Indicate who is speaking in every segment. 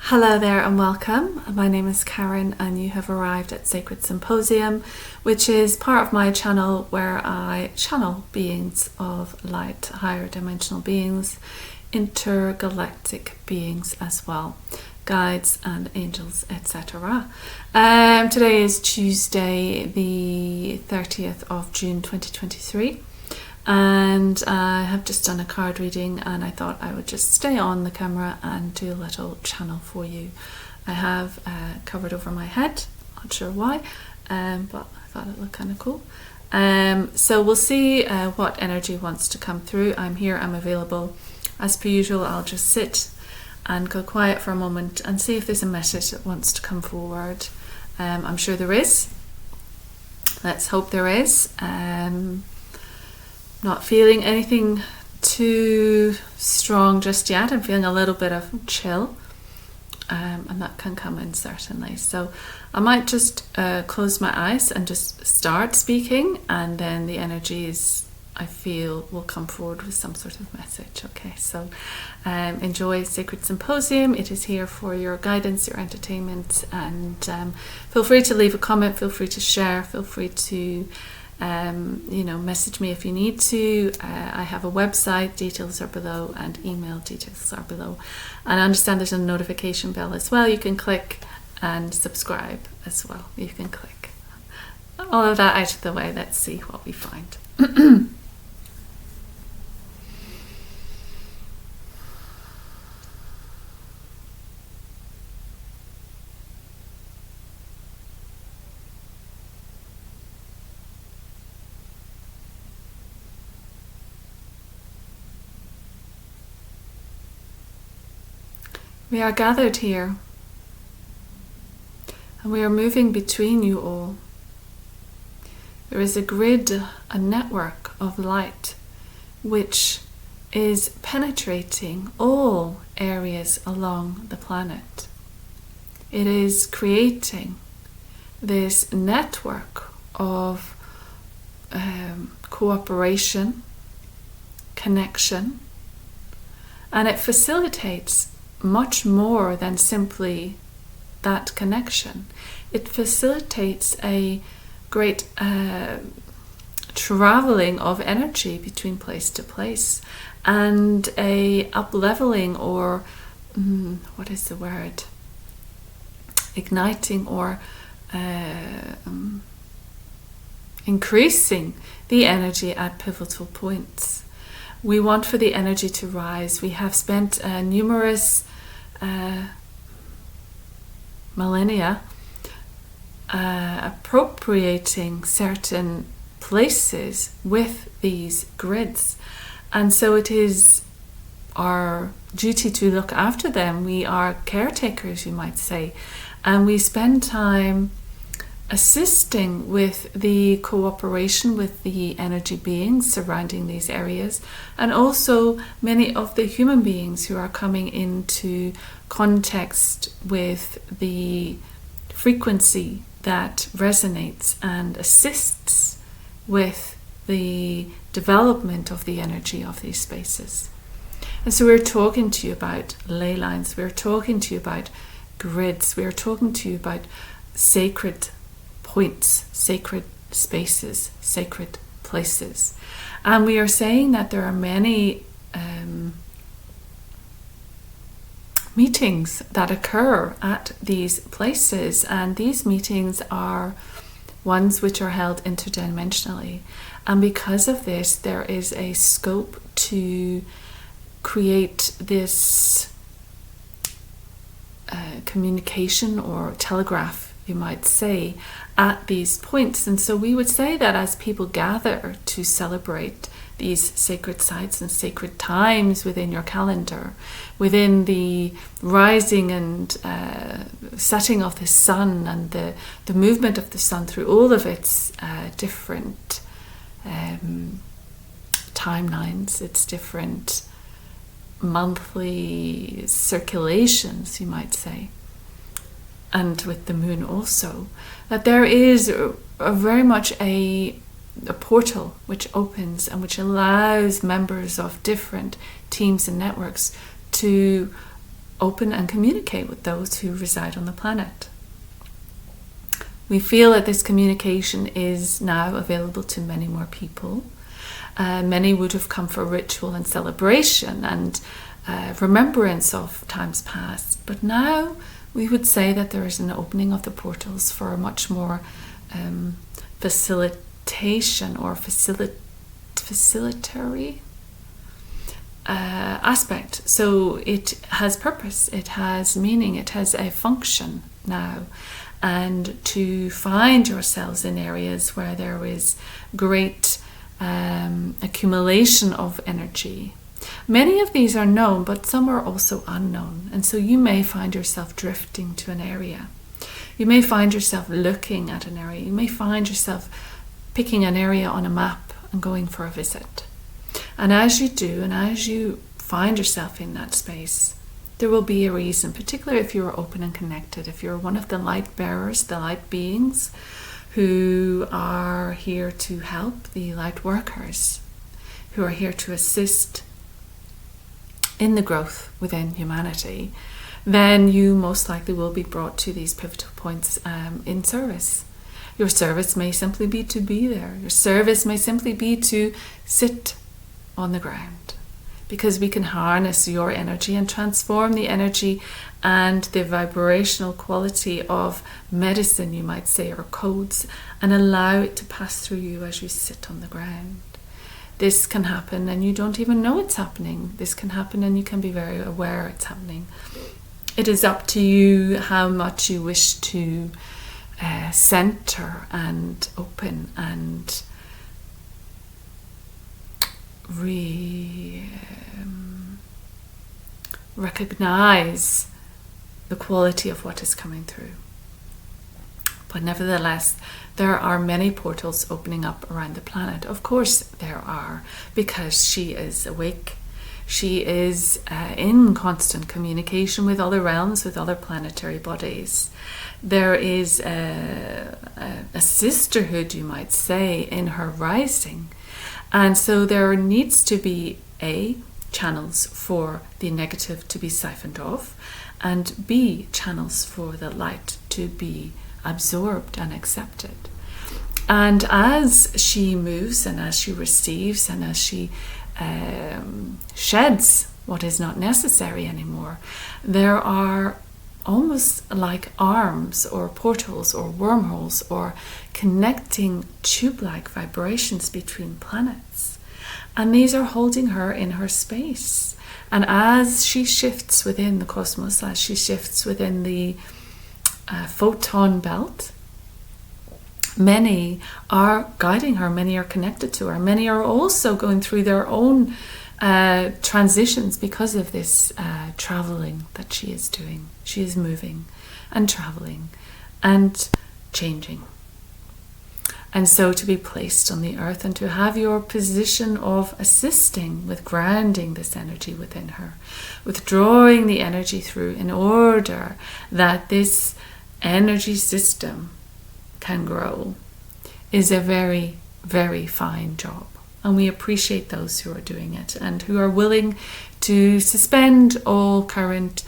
Speaker 1: Hello there and welcome. My name is Karen and you have arrived at Sacred Symposium, which is part of my channel where I channel beings of light, higher dimensional beings, intergalactic beings as well, guides and angels, etc. Today is Tuesday the 30th of June 2023. And I have just done a card reading and I thought I would just stay on the camera and do a little channel for you. I have covered over my head, not sure why, but I thought it looked kind of cool. So we'll see what energy wants to come through. I'm here, I'm available. As per usual, I'll just sit and go quiet for a moment and see if there's a message that wants to come forward. I'm sure there is. Let's hope there is. Not feeling anything too strong just yet. I'm feeling a little bit of chill, and that can come in certainly. So I might just close my eyes and just start speaking, and then the energies I feel will come forward with some sort of message. Okay, so enjoy Sacred Symposium. It is here for your guidance, your entertainment, and feel free to leave a comment, feel free to share, feel free to message me if you need to. I have a website, details are below, and email details are below. And I understand there's a notification bell as well. You can click and subscribe as well. You can click. All of that out of the way. Let's see what we find. We are gathered here, and we are moving between you all. There is a grid, a network of light, which is penetrating all areas along the planet. It is creating this network of cooperation, connection, and it facilitates much more than simply that connection. It facilitates a great traveling of energy between place to place, and a up-leveling, or what is the word? Igniting or increasing the energy at pivotal points. We want for the energy to rise. We have spent numerous millennia appropriating certain places with these grids, and so it is our duty to look after them. We are caretakers, you might say, and we spend time assisting with the cooperation with the energy beings surrounding these areas, and also many of the human beings who are coming into context with the frequency that resonates and assists with the development of the energy of these spaces. And so we're talking to you about ley lines, we're talking to you about grids, we're talking to you about sacred points, sacred spaces, sacred places. And we are saying that there are many meetings that occur at these places, and these meetings are ones which are held interdimensionally. And because of this, there is a scope to create this communication or telegraph, you might say, at these points. And so we would say that as people gather to celebrate these sacred sites and sacred times within your calendar, within the rising and setting of the sun, and the movement of the sun through all of its different timelines, its different monthly circulations, you might say, and with the moon also, that there is very much a portal which opens and which allows members of different teams and networks to open and communicate with those who reside on the planet. We feel that this communication is now available to many more people. Many would have come for ritual and celebration and remembrance of times past, but now we would say that there is an opening of the portals for a much more facilitation or facilitatory aspect. So it has purpose, it has meaning, it has a function now. And to find yourselves in areas where there is great accumulation of energy. Many of these are known, but some are also unknown. And so you may find yourself drifting to an area. You may find yourself looking at an area. You may find yourself picking an area on a map and going for a visit. And as you do, and as you find yourself in that space, there will be a reason, particularly if you're open and connected, if you're one of the light bearers, the light beings who are here to help, the light workers who are here to assist in the growth within humanity, then you most likely will be brought to these pivotal points in service. Your service may simply be to be there. Your service may simply be to sit on the ground, because we can harness your energy and transform the energy and the vibrational quality of medicine, you might say, or codes, and allow it to pass through you as you sit on the ground. This can happen and you don't even know it's happening. This can happen and you can be very aware it's happening. It is up to you how much you wish to center and open and recognize the quality of what is coming through. But nevertheless, there are many portals opening up around the planet. Of course there are, because she is awake. She is in constant communication with other realms, with other planetary bodies. There is a sisterhood, you might say, in her rising. And so there needs to be channels for the negative to be siphoned off, and B, channels for the light to be absorbed and accepted. And as she moves and as she receives and as she sheds what is not necessary anymore, there are almost like arms or portals or wormholes or connecting tube-like vibrations between planets. And these are holding her in her space. And as she shifts within the cosmos, as she shifts within the photon belt, many are guiding her, many are connected to her, many are also going through their own transitions because of this traveling that she is doing. She is moving and traveling and changing. And so to be placed on the earth and to have your position of assisting with grounding this energy within her, withdrawing the energy through in order that this energy system can grow, is a very, very fine job. And we appreciate those who are doing it and who are willing to suspend all current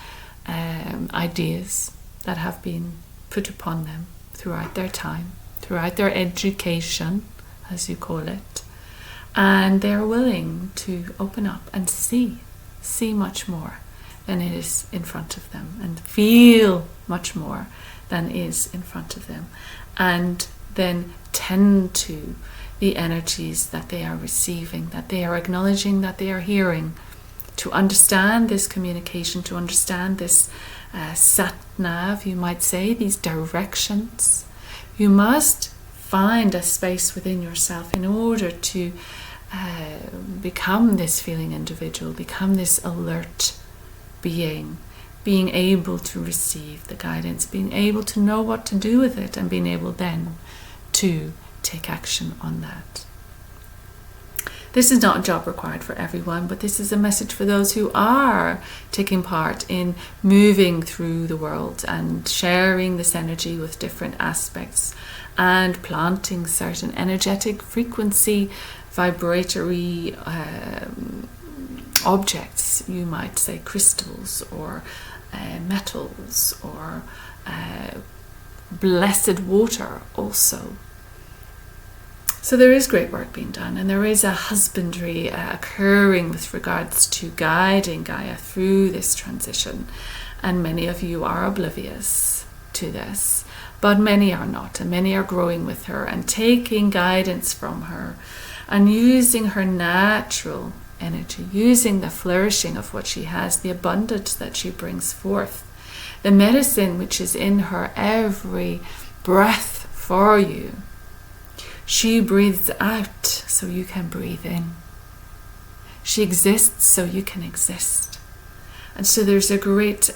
Speaker 1: ideas that have been put upon them throughout their time, throughout their education, as you call it. And they're willing to open up and see much more than is in front of them, and feel much more than is in front of them, and then tend to the energies that they are receiving, that they are acknowledging, that they are hearing, to understand this communication, to understand this sat-nav, you might say, these directions. You must find a space within yourself in order to become this feeling individual, become this alert being able to receive the guidance, being able to know what to do with it, and being able then to take action on that. This is not a job required for everyone, but this is a message for those who are taking part in moving through the world and sharing this energy with different aspects and planting certain energetic frequency, vibratory objects, you might say crystals or metals or blessed water also. So there is great work being done, and there is a husbandry occurring with regards to guiding Gaia through this transition. And many of you are oblivious to this, but many are not, and many are growing with her and taking guidance from her and using her natural energy, using the flourishing of what she has, the abundance that she brings forth, the medicine which is in her every breath for you. She breathes out so you can breathe in. She exists so you can exist. And so there's a great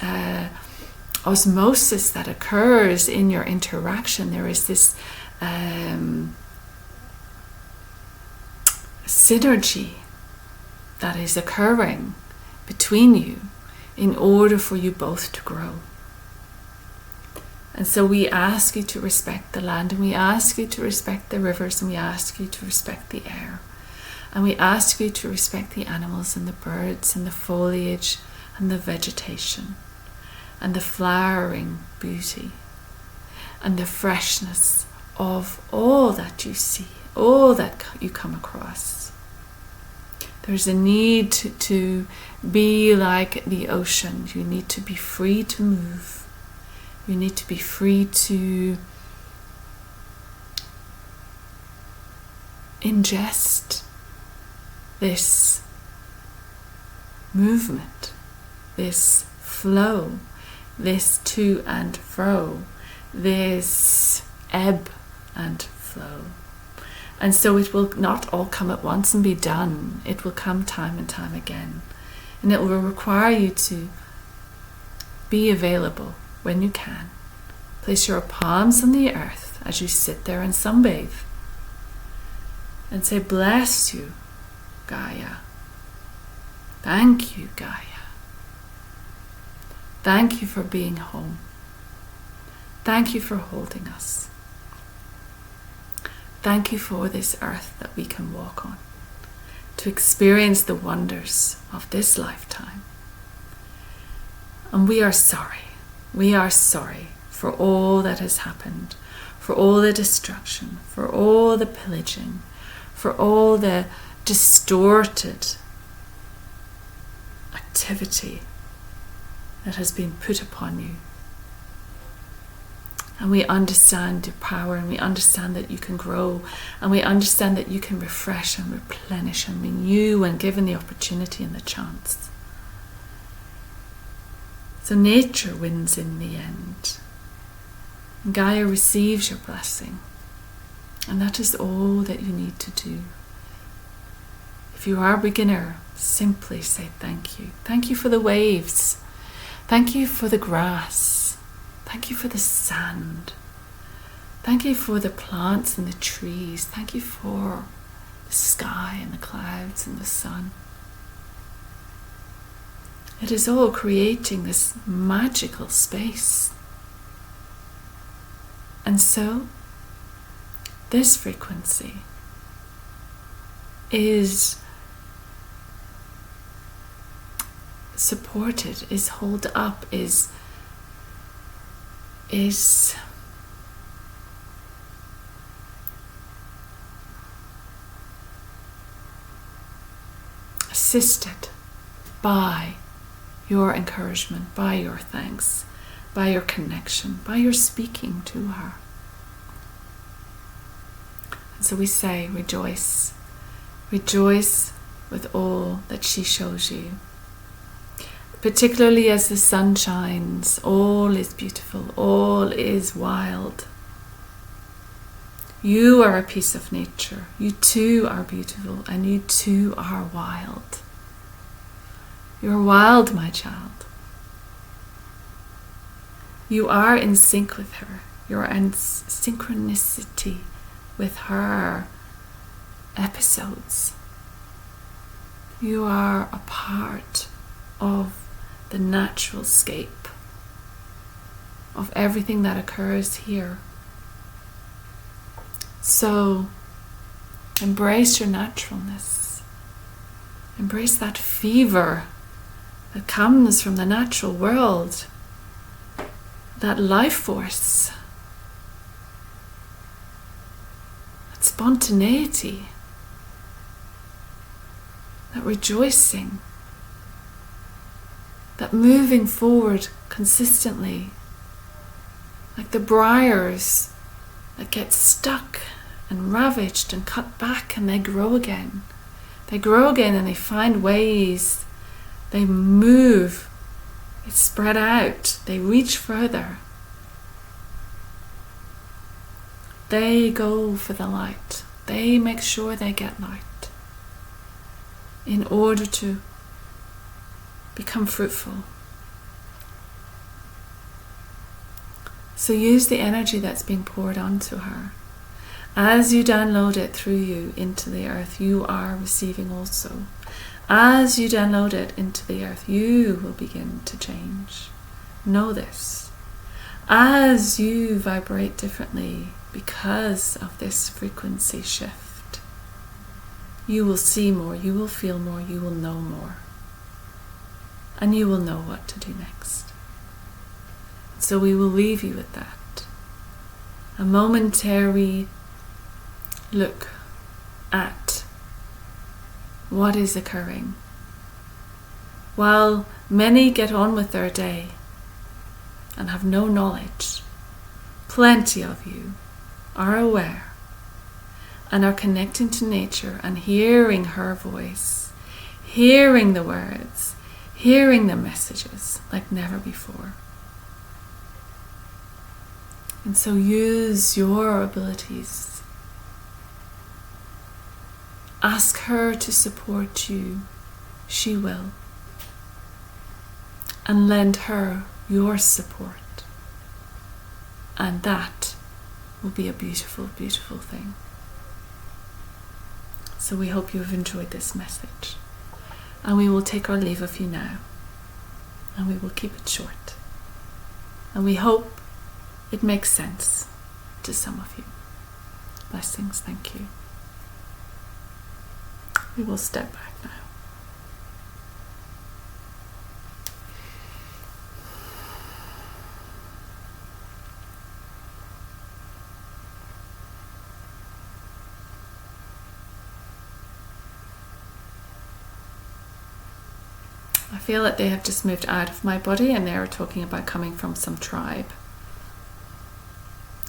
Speaker 1: osmosis that occurs in your interaction. There is this synergy that is occurring between you in order for you both to grow. And so we ask you to respect the land, and we ask you to respect the rivers, and we ask you to respect the air, and we ask you to respect the animals and the birds and the foliage and the vegetation and the flowering beauty and the freshness of all that you see, all that you come across. There's a need to be like the ocean. You need to be free to move. You need to be free to ingest this movement, this flow, this to and fro, this ebb and flow. And so it will not all come at once and be done. It will come time and time again. And it will require you to be available when you can. Place your palms on the earth as you sit there and sunbathe. And say, bless you, Gaia. Thank you, Gaia. Thank you for being home. Thank you for holding us. Thank you for this earth that we can walk on, to experience the wonders of this lifetime. And we are sorry. We are sorry for all that has happened, for all the destruction, for all the pillaging, for all the distorted activity that has been put upon you. And we understand your power, and we understand that you can grow, and we understand that you can refresh and replenish and renew when given the opportunity and the chance. So nature wins in the end. And Gaia receives your blessing. And that is all that you need to do. If you are a beginner, simply say thank you. Thank you for the waves. Thank you for the grass. Thank you for the sand. Thank you for the plants and the trees. Thank you for the sky and the clouds and the sun. It is all creating this magical space. And so, this frequency is supported, is held up, is assisted by your encouragement, by your thanks, by your connection, by your speaking to her. And so we say, rejoice. Rejoice with all that she shows you. Particularly as the sun shines, all is beautiful, all is wild. You are a piece of nature. You too are beautiful, and you too are wild. You're wild, my child. You are in sync with her. You're in synchronicity with her episodes. You are a part of the natural scape of everything that occurs here. So embrace your naturalness. Embrace that fever that comes from the natural world, that life force, that spontaneity, that rejoicing, that moving forward consistently, like the briars that get stuck and ravaged and cut back, and they grow again. They grow again and they find ways, they move, they spread out, they reach further. They go for the light. They make sure they get light in order to become fruitful. So use the energy that's being poured onto her. As you download it through you into the earth, you are receiving also. As you download it into the earth, you will begin to change. Know this. As you vibrate differently because of this frequency shift, you will see more, you will feel more, you will know more. And you will know what to do next. So we will leave you with that. A momentary look at what is occurring. While many get on with their day and have no knowledge, plenty of you are aware and are connecting to nature and hearing her voice, hearing the words, hearing the messages like never before. And so use your abilities. Ask her to support you. She will. And lend her your support. And that will be a beautiful, beautiful thing. So we hope you have enjoyed this message. And we will take our leave of you now. And we will keep it short. And we hope it makes sense to some of you. Blessings, thank you. We will step back now. I feel that they have just moved out of my body and they are talking about coming from some tribe.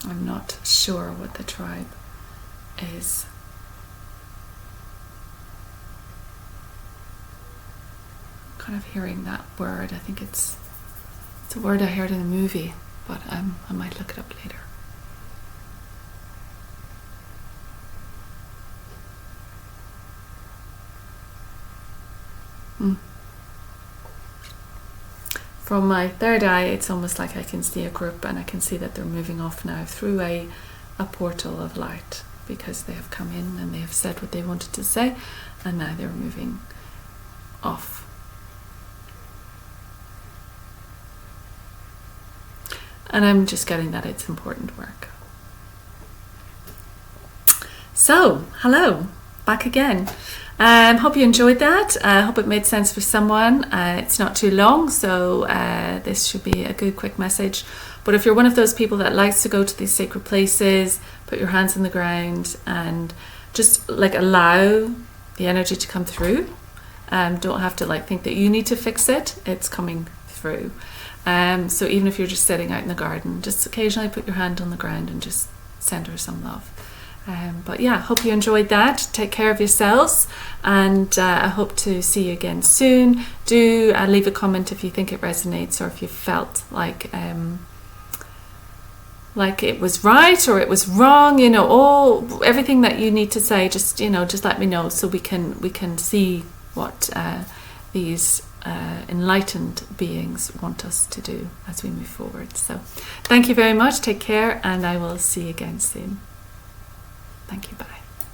Speaker 1: I'm not sure what the tribe is. I'm kind of hearing that word. I think it's a word I heard in a movie, but I might look it up later. From my third eye, it's almost like I can see a group and I can see that they're moving off now through a portal of light, because they have come in and they have said what they wanted to say, and now they're moving off. And I'm just getting that it's important work. So, hello, back again. Hope you enjoyed that. I hope it made sense for someone. It's not too long, so this should be a good quick message. But if you're one of those people that likes to go to these sacred places, put your hands on the ground and just like allow the energy to come through. Don't have to like think that you need to fix it. It's coming through. So even if you're just sitting out in the garden, just occasionally put your hand on the ground and just send her some love. But yeah, hope you enjoyed that. Take care of yourselves, and I hope to see you again soon. Do leave a comment if you think it resonates, or if you felt like it was right or it was wrong. You know, everything that you need to say. Just let me know so we can see what these enlightened beings want us to do as we move forward. So, thank you very much. Take care, and I will see you again soon. Thank you. Bye.